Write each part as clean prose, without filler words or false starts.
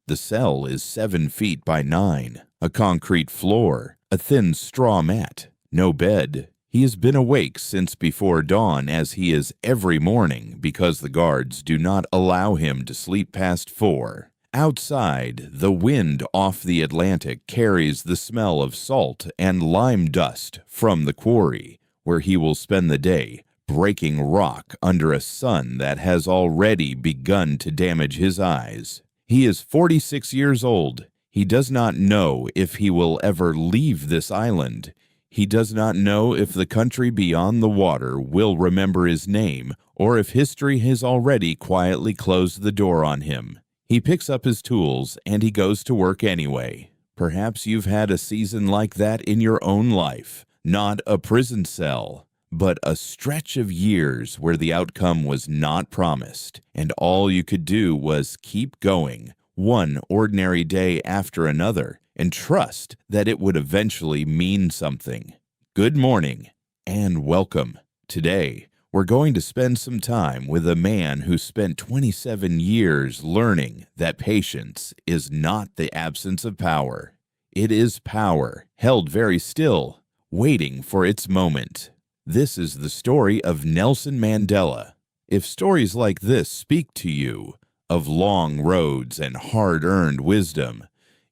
The cell is 7 feet by 9, a concrete floor, a thin straw mat, no bed. He has been awake since before dawn, as he is every morning, because the guards do not allow him to sleep past 4. Outside, the wind off the Atlantic carries the smell of salt and lime dust from the quarry, where he will spend the day breaking rock under a sun that has already begun to damage his eyes. He is 46 years old. He does not know if he will ever leave this island. He does not know if the country beyond the water will remember his name, or if history has already quietly closed the door on him. He picks up his tools and he goes to work anyway. Perhaps you've had a season like that in your own life. Not a prison cell, but a stretch of years where the outcome was not promised, and all you could do was keep going, one ordinary day after another, and trust that it would eventually mean something. Good morning, and welcome. Today, we're going to spend some time with a man who spent 27 years learning that patience is not the absence of power. It is power held very still, waiting for its moment. This is the story of Nelson Mandela. If stories like this speak to you, of long roads and hard-earned wisdom,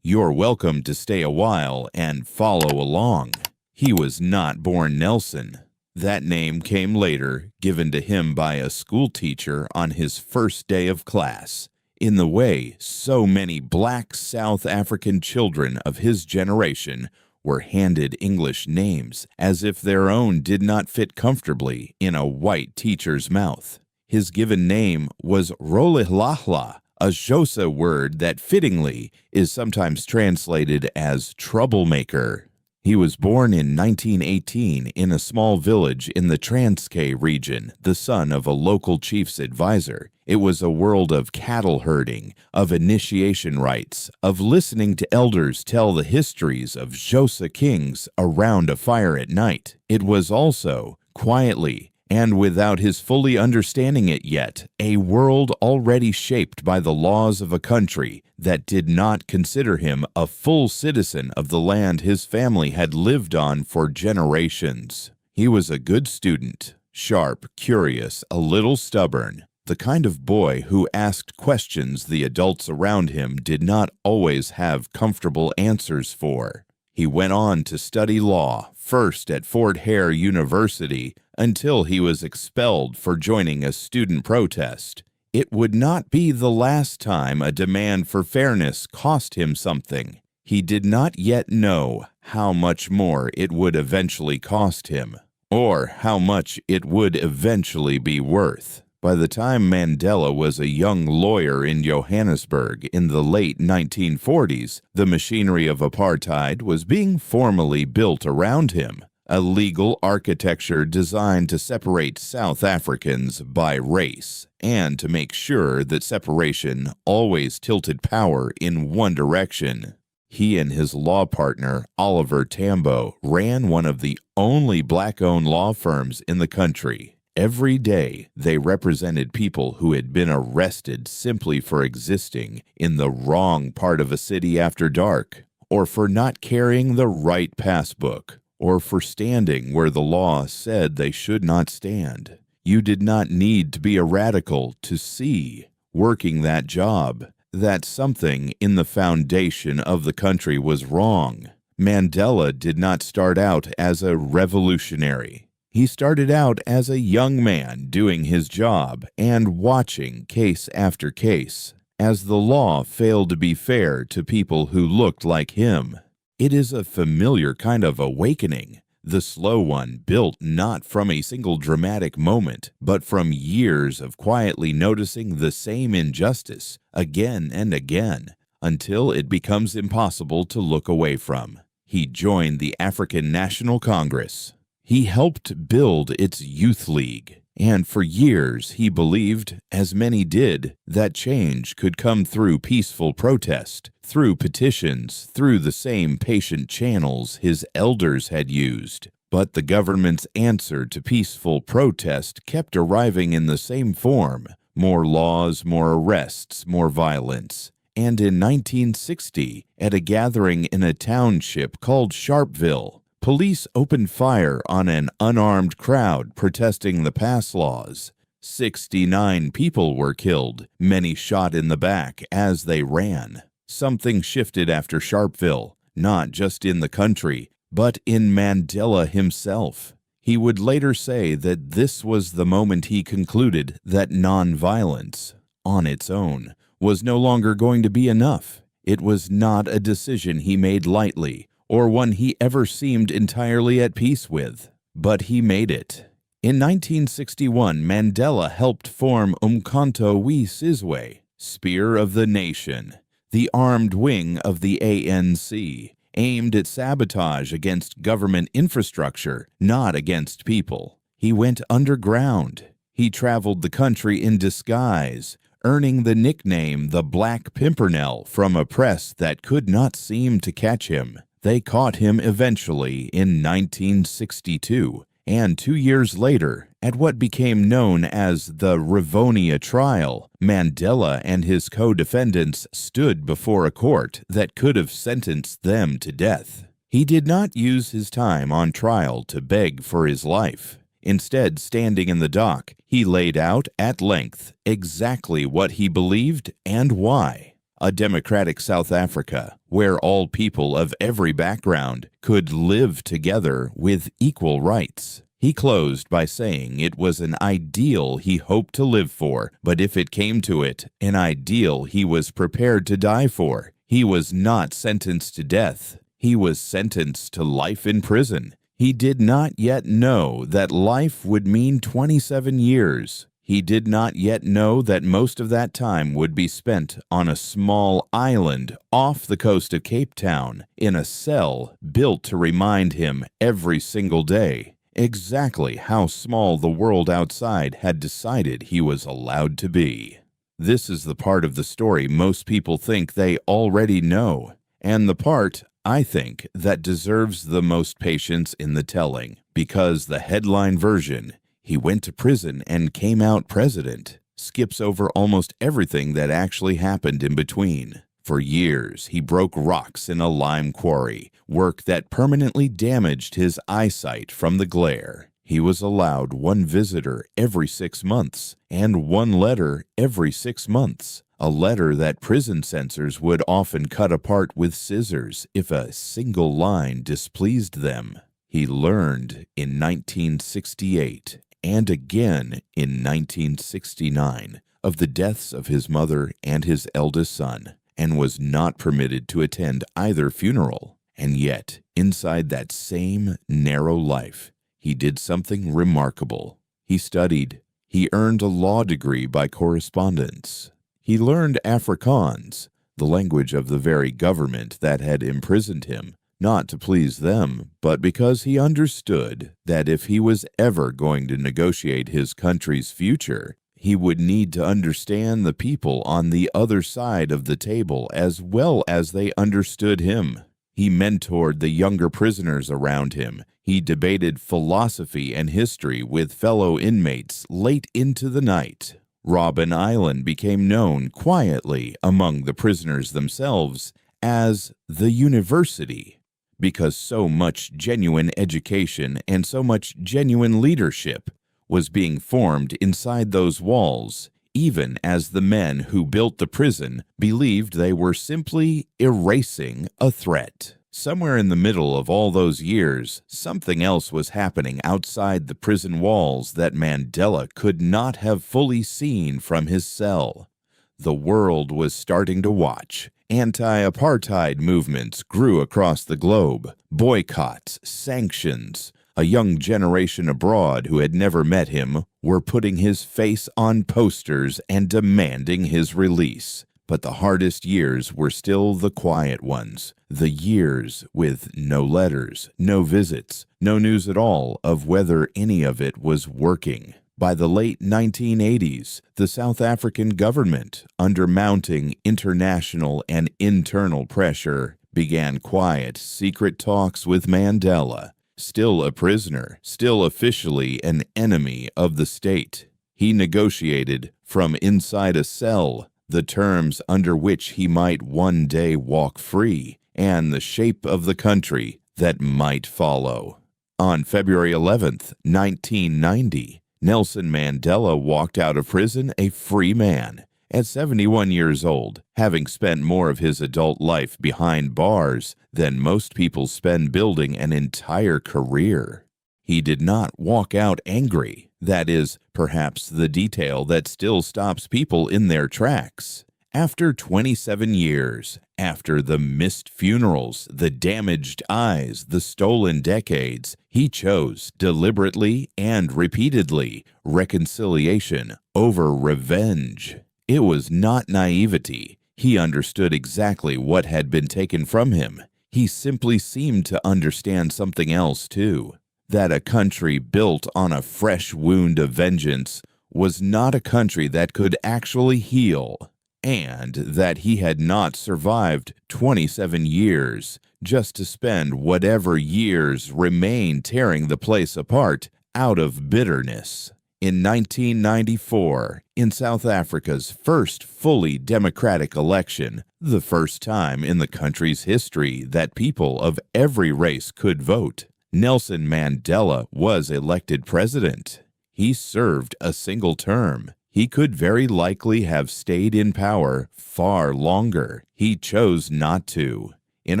you're welcome to stay a while and follow along. He was not born Nelson. That name came later, given to him by a school teacher on his first day of class, in the way so many black South African children of his generation were handed English names as if their own did not fit comfortably in a white teacher's mouth. His given name was Rolihlahla, a Xhosa word that fittingly is sometimes translated as troublemaker. He was born in 1918 in a small village in the Transkei region, the son of a local chief's advisor. It was a world of cattle herding, of initiation rites, of listening to elders tell the histories of Xhosa kings around a fire at night. It was also, quietly, and without his fully understanding it yet, a world already shaped by the laws of a country that did not consider him a full citizen of the land his family had lived on for generations. He was a good student, sharp, curious, a little stubborn, the kind of boy who asked questions the adults around him did not always have comfortable answers for. He went on to study law, first at Fort Hare University, until he was expelled for joining a student protest. It would not be the last time a demand for fairness cost him something. He did not yet know how much more it would eventually cost him, or how much it would eventually be worth. By the time Mandela was a young lawyer in Johannesburg in the late 1940s, the machinery of apartheid was being formally built around him, a legal architecture designed to separate South Africans by race, and to make sure that separation always tilted power in one direction. He and his law partner, Oliver Tambo, ran one of the only black-owned law firms in the country. Every day, they represented people who had been arrested simply for existing in the wrong part of a city after dark, or for not carrying the right passbook, or for standing where the law said they should not stand. You did not need to be a radical to see, working that job, that something in the foundation of the country was wrong. Mandela did not start out as a revolutionary. He started out as a young man doing his job and watching case after case, as the law failed to be fair to people who looked like him. It is a familiar kind of awakening, the slow one built not from a single dramatic moment, but from years of quietly noticing the same injustice again and again, until it becomes impossible to look away from. He joined the African National Congress. He helped build its youth league, and for years he believed, as many did, that change could come through peaceful protest, through petitions, through the same patient channels his elders had used. But the government's answer to peaceful protest kept arriving in the same form: more laws, more arrests, more violence. and in 1960, at a gathering in a township called Sharpeville, police opened fire on an unarmed crowd protesting the pass laws. 69 people were killed, many shot in the back as they ran. Something shifted after Sharpeville, not just in the country, but in Mandela himself. He would later say that this was the moment he concluded that nonviolence, on its own, was no longer going to be enough. It was not a decision he made lightly, or one he ever seemed entirely at peace with. But he made it. In 1961, Mandela helped form Umkhonto we Sizwe, Spear of the Nation, the armed wing of the ANC, aimed at sabotage against government infrastructure, not against people. He went underground. He traveled the country in disguise, earning the nickname the Black Pimpernel from a press that could not seem to catch him. They caught him eventually in 1962, and 2 years later, at what became known as the Rivonia trial, Mandela and his co-defendants stood before a court that could have sentenced them to death. He did not use his time on trial to beg for his life. Instead, standing in the dock, he laid out at length exactly what he believed and why. A democratic South Africa, where all people of every background could live together with equal rights. He closed by saying it was an ideal he hoped to live for, but if it came to it, an ideal he was prepared to die for. He was not sentenced to death. He was sentenced to life in prison. He did not yet know that life would mean 27 years. He did not yet know that most of that time would be spent on a small island off the coast of Cape Town, in a cell built to remind him every single day exactly how small the world outside had decided he was allowed to be. This is the part of the story most people think they already know, and the part, I think, that deserves the most patience in the telling, because the headline version, "He went to prison and came out president," skips over almost everything that actually happened in between. For years, he broke rocks in a lime quarry, work that permanently damaged his eyesight from the glare. He was allowed one visitor every 6 months, and one letter every 6 months, a letter that prison censors would often cut apart with scissors if a single line displeased them. He learned in 1968 and again in 1969 of the deaths of his mother and his eldest son, and was not permitted to attend either funeral. And yet, inside that same narrow life, he did something remarkable. He studied. He earned a law degree by correspondence. He learned Afrikaans, the language of the very government that had imprisoned him, not to please them, but because he understood that if he was ever going to negotiate his country's future, he would need to understand the people on the other side of the table as well as they understood him. He mentored the younger prisoners around him. He debated philosophy and history with fellow inmates late into the night. Robben Island became known quietly among the prisoners themselves as the university, because so much genuine education and so much genuine leadership was being formed inside those walls, even as the men who built the prison believed they were simply erasing a threat. Somewhere in the middle of all those years, something else was happening outside the prison walls that Mandela could not have fully seen from his cell. The world was starting to watch. Anti-apartheid movements grew across the globe. Boycotts, sanctions. A young generation abroad who had never met him were putting his face on posters and demanding his release. But the hardest years were still the quiet ones, the years with no letters, no visits, no news at all of whether any of it was working. By the late 1980s, the South African government, under mounting international and internal pressure, began quiet, secret talks with Mandela. Still a prisoner, still officially an enemy of the state, he negotiated from inside a cell the terms under which he might one day walk free, and the shape of the country that might follow. On February 11th, 1990, Nelson Mandela walked out of prison a free man. At 71 years old, having spent more of his adult life behind bars than most people spend building an entire career. He did not walk out angry. That is, perhaps the detail that still stops people in their tracks. After 27 years, after the missed funerals, the damaged eyes, the stolen decades, he chose, deliberately and repeatedly, reconciliation over revenge. It was not naivety. He understood exactly what had been taken from him. He simply seemed to understand something else, too. That a country built on a fresh wound of vengeance was not a country that could actually heal, and that he had not survived 27 years just to spend whatever years remain tearing the place apart out of bitterness. In 1994, in South Africa's first fully democratic election, the first time in the country's history that people of every race could vote, Nelson Mandela was elected president. He served a single term. He could very likely have stayed in power far longer. He chose not to. In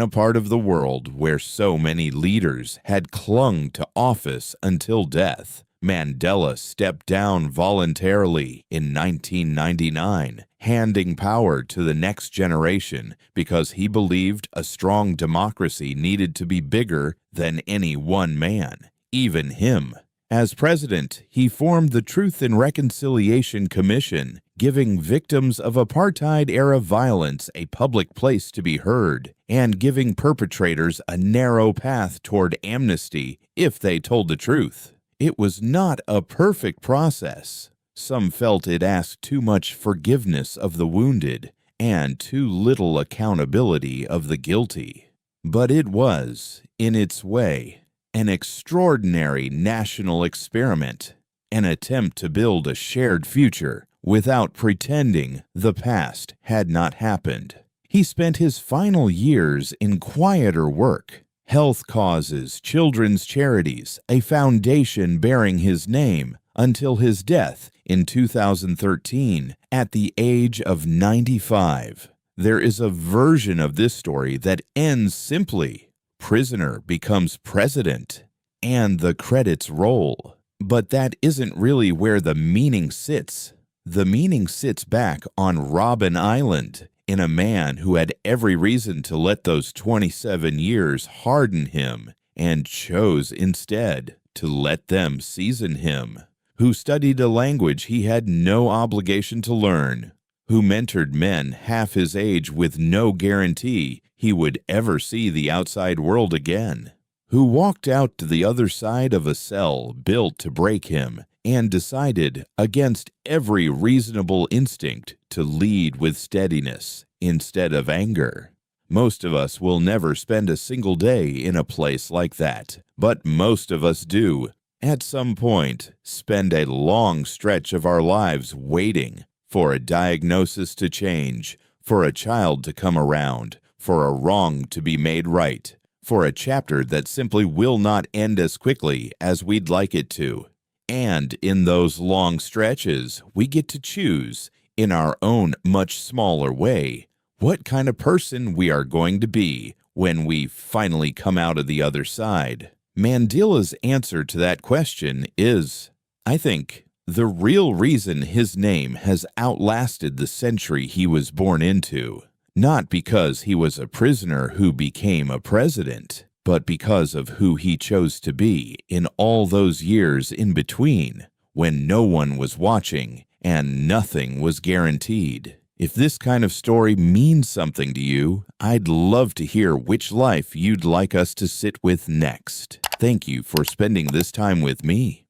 a part of the world where so many leaders had clung to office until death, Mandela stepped down voluntarily in 1999, handing power to the next generation because he believed a strong democracy needed to be bigger than any one man, even him. As president, he formed the Truth and Reconciliation Commission, giving victims of apartheid-era violence a public place to be heard, and giving perpetrators a narrow path toward amnesty if they told the truth. It was not a perfect process. Some felt it asked too much forgiveness of the wounded and too little accountability of the guilty. But it was, in its way, an extraordinary national experiment, an attempt to build a shared future without pretending the past had not happened. He spent his final years in quieter work, health causes, children's charities, a foundation bearing his name, until his death in 2013 at the age of 95. There is a version of this story that ends simply, prisoner becomes president, and the credits roll. But that isn't really where the meaning sits. The meaning sits back on Robben Island, in a man who had every reason to let those 27 years harden him and chose instead to let them season him, who studied a language he had no obligation to learn, who mentored men half his age with no guarantee he would ever see the outside world again, who walked out to the other side of a cell built to break him and decided, against every reasonable instinct, to lead with steadiness instead of anger. Most of us will never spend a single day in a place like that, but most of us do, at some point, spend a long stretch of our lives waiting for a diagnosis to change, for a child to come around, for a wrong to be made right, for a chapter that simply will not end as quickly as we'd like it to. And in those long stretches, we get to choose, in our own much smaller way, what kind of person we are going to be when we finally come out of the other side. Mandela's answer to that question is, I think, the real reason his name has outlasted the century he was born into. Not because he was a prisoner who became a president, but because of who he chose to be in all those years in between, when no one was watching and nothing was guaranteed. If this kind of story means something to you, I'd love to hear which life you'd like us to sit with next. Thank you for spending this time with me.